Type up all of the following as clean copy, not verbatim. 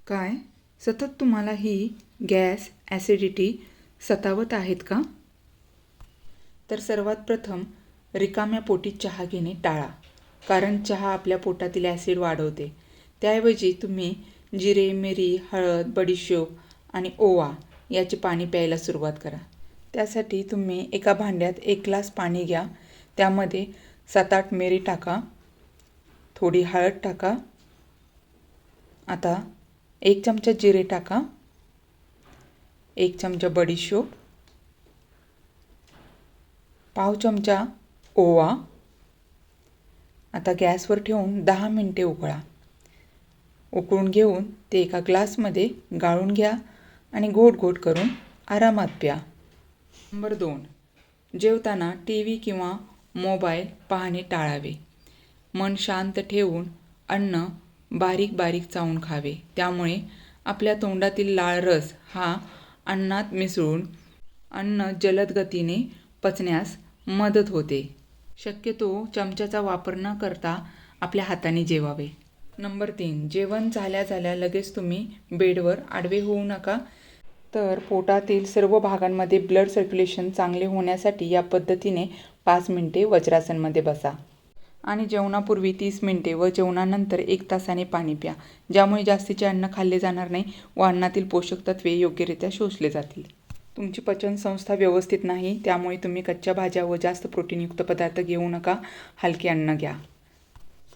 काय सतत तुम्हाला ही गॅस ॲसिडिटी सतावत आहेत का? तर सर्वात प्रथम रिकाम्या पोटी चहा घेणे टाळा, कारण चहा आपल्या पोटातील ॲसिड वाढवते. त्याऐवजी तुम्ही जिरे, मिरी, हळद, बडीशोप आणि ओवा याचे पाणी प्यायला सुरुवात करा. त्यासाठी तुम्ही एका भांड्यात 1 ग्लास पाणी घ्या. त्यामध्ये 7-8 मिरी टाका, थोडी हळद टाका. आता 1 चमचा जिरे टाका, 1 चमचा बडीशोप, पाव चमचा ओवा. आता गॅसवर ठेवून 10 मिनिटे उकळा. उकळून घेऊन ते एका ग्लासमध्ये गाळून घ्या आणि घोट घोट करून आरामात प्या. नंबर 2, जेवताना TV किंवा मोबाईल पाहणे टाळावे. मन शांत ठेवून अन्न बारीक बारीक चावून खावे. त्यामुळे आपल्या तोंडातील लाळ रस हा अन्नात मिसळून अन्न जलद गतीने पचण्यास मदत होते. शक्यतो चमच्याचा वापर न करता आपल्या हाताने जेवावे. नंबर 3, जेवण झाल्या लगेच तुम्ही बेडवर आडवे होऊ नका. तर पोटातील सर्व भागांमध्ये ब्लड सर्क्युलेशन चांगले होण्यासाठी या पद्धतीने 5 मिनिटे वज्रासनमध्ये बसा आणि जेवणापूर्वी 30 मिनिटे व जेवणानंतर 1 तासाने पाणी प्या. ज्यामुळे जास्तीचे अन्न खाल्ले जाणार नाही व अन्नातील पोषक तत्वे योग्यरित्या शोषले जातील. तुमची पचनसंस्था व्यवस्थित नाही, त्यामुळे तुम्ही कच्च्या भाज्या व जास्त प्रोटीनयुक्त पदार्थ घेऊ नका. हलके अन्न घ्या.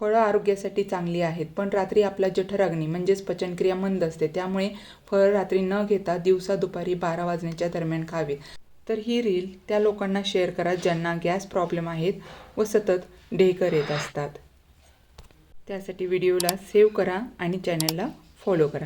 फळं आरोग्यासाठी चांगली आहेत, पण रात्री आपला जठराग्नी म्हणजेच पचनक्रिया मंद असते. त्यामुळे फळं रात्री न घेता दिवसा दुपारी 12 वाजण्याच्या दरम्यान खावे. तर ही रील त्या लोकांना शेअर करा ज्यांना गॅस प्रॉब्लेम आहेत व सतत ढेकर येत असतात. त्यासाठी व्हिडिओला सेव्ह करा आणि चॅनलला फॉलो करा.